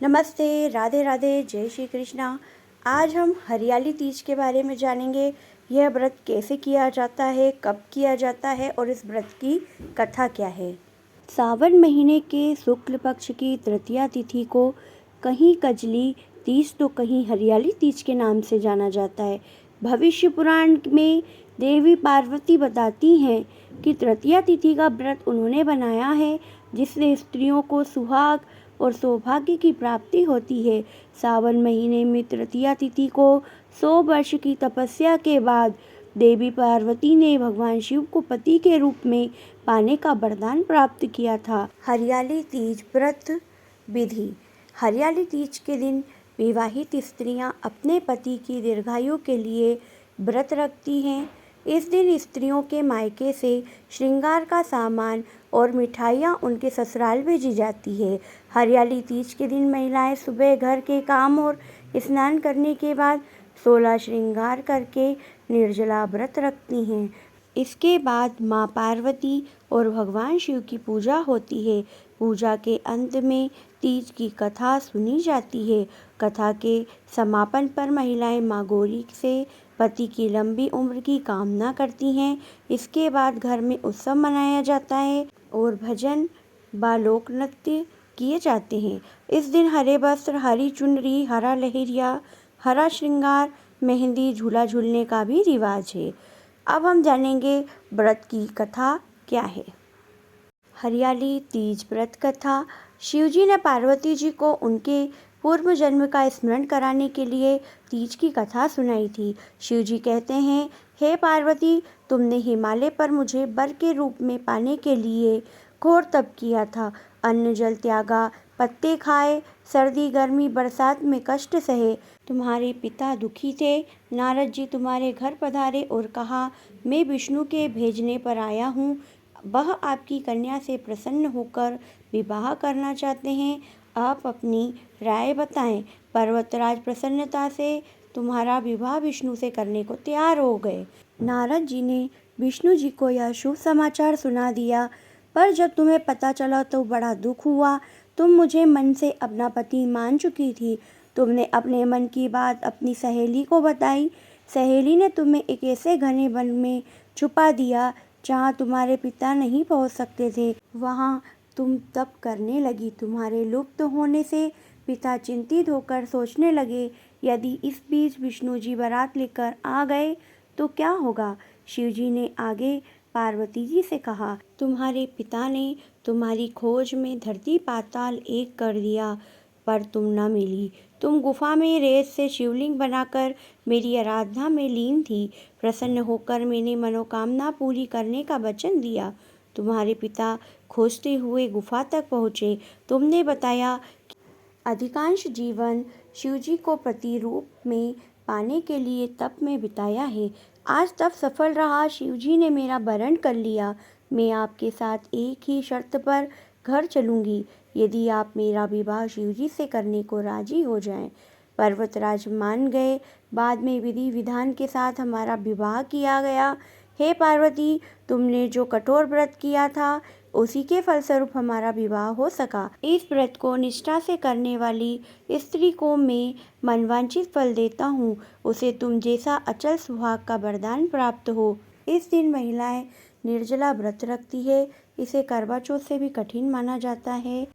नमस्ते, राधे राधे, जय श्री कृष्णा। आज हम हरियाली तीज के बारे में जानेंगे। यह व्रत कैसे किया जाता है, कब किया जाता है और इस व्रत की कथा क्या है। सावन महीने के शुक्ल पक्ष की तृतीया तिथि को कहीं कजली तीज तो कहीं हरियाली तीज के नाम से जाना जाता है। भविष्य पुराण में देवी पार्वती बताती हैं कि तृतीया तिथि का व्रत उन्होंने बनाया है जिससे स्त्रियों को सुहाग और सौभाग्य की प्राप्ति होती है। सावन महीने में तृतीया तिथि को 100 वर्ष की तपस्या के बाद देवी पार्वती ने भगवान शिव को पति के रूप में पाने का वरदान प्राप्त किया था। हरियाली तीज व्रत विधि। हरियाली तीज के दिन विवाहित स्त्रियां अपने पति की दीर्घायु के लिए व्रत रखती हैं। इस दिन स्त्रियों के मायके से श्रृंगार का सामान और मिठाइयाँ उनके ससुराल भेजी जाती है। हरियाली तीज के दिन महिलाएं सुबह घर के काम और स्नान करने के बाद 16 श्रृंगार करके निर्जला व्रत रखती हैं। इसके बाद माँ पार्वती और भगवान शिव की पूजा होती है। पूजा के अंत में तीज की कथा सुनी जाती है। कथा के समापन पर महिलाएं माँ गौरी से पति की लंबी उम्र की कामना करती हैं। इसके बाद घर में उत्सव मनाया जाता है और भजन व लोक नृत्य किए जाते हैं। इस दिन हरे वस्त्र, हरी चुनरी, हरा लहरिया, हरा श्रृंगार, मेहंदी, झूला झूलने का भी रिवाज है। अब हम जानेंगे व्रत की कथा क्या है। हरियाली तीज व्रत कथा। शिवजी ने पार्वती जी को उनके पूर्व जन्म का स्मरण कराने के लिए तीज की कथा सुनाई थी। शिवजी कहते हैं, हे पार्वती, तुमने हिमालय पर मुझे वर के रूप में पाने के लिए घोर तप किया था। अन्न जल त्यागा, पत्ते खाए, सर्दी गर्मी बरसात में कष्ट सहे। तुम्हारे पिता दुखी थे। नारद जी तुम्हारे घर पधारे और कहा, मैं विष्णु के भेजने पर आया हूँ। वह आपकी कन्या से प्रसन्न होकर विवाह करना चाहते हैं। आप अपनी राय बताएं। पर्वतराज प्रसन्नता से तुम्हारा विवाह विष्णु से करने को तैयार हो गए। नारद जी ने विष्णु जी को यह शुभ समाचार सुना दिया, पर जब तुम्हें पता चला तो बड़ा दुख हुआ। तुम मुझे मन से अपना पति मान चुकी थी। तुमने अपने मन की बात अपनी सहेली को बताई। सहेली ने तुम्हें एक ऐसे घने वन में छुपा दिया जहाँ तुम्हारे पिता नहीं पहुँच सकते थे। वहाँ तुम तप करने लगी। तुम्हारे लुप्त होने से पिता चिंतित होकर सोचने लगे, यदि इस बीच विष्णु जी बारात लेकर आ गए तो क्या होगा। शिवजी ने आगे पार्वती जी से कहा, तुम्हारे पिता ने तुम्हारी खोज में धरती पाताल एक कर दिया, पर तुम न मिली। तुम गुफा में रेत से शिवलिंग बनाकर मेरी आराधना में लीन थी। प्रसन्न होकर मैंने मनोकामना पूरी करने का वचन दिया। तुम्हारे पिता खोजते हुए गुफा तक पहुँचे। तुमने बताया कि अधिकांश जीवन शिवजी को पति रूप में पाने के लिए तप में बिताया है। आज तप सफल रहा। शिवजी ने मेरा वरण कर लिया। मैं आपके साथ एक ही शर्त पर घर चलूंगी, यदि आप मेरा विवाह शिवजी से करने को राजी हो जाएं। पर्वतराज मान गए। बाद में विधि विधान के साथ हमारा विवाह किया गया। हे पार्वती, तुमने जो कठोर व्रत किया था उसी के फलस्वरूप हमारा विवाह हो सका। इस व्रत को निष्ठा से करने वाली स्त्री को मैं मनवांछित फल देता हूँ। उसे तुम जैसा अचल सुहाग का वरदान प्राप्त हो। इस दिन महिलाएं निर्जला व्रत रखती है। इसे करवा चौथ से भी कठिन माना जाता है।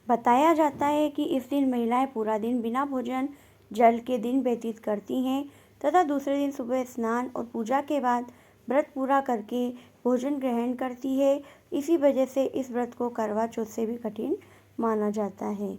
बताया जाता है कि इस दिन महिलाएं पूरा दिन बिना भोजन जल के दिन व्यतीत करती हैं तथा दूसरे दिन सुबह स्नान और पूजा के बाद व्रत पूरा करके भोजन ग्रहण करती है। इसी वजह से इस व्रत को करवा चौथ से भी कठिन माना जाता है।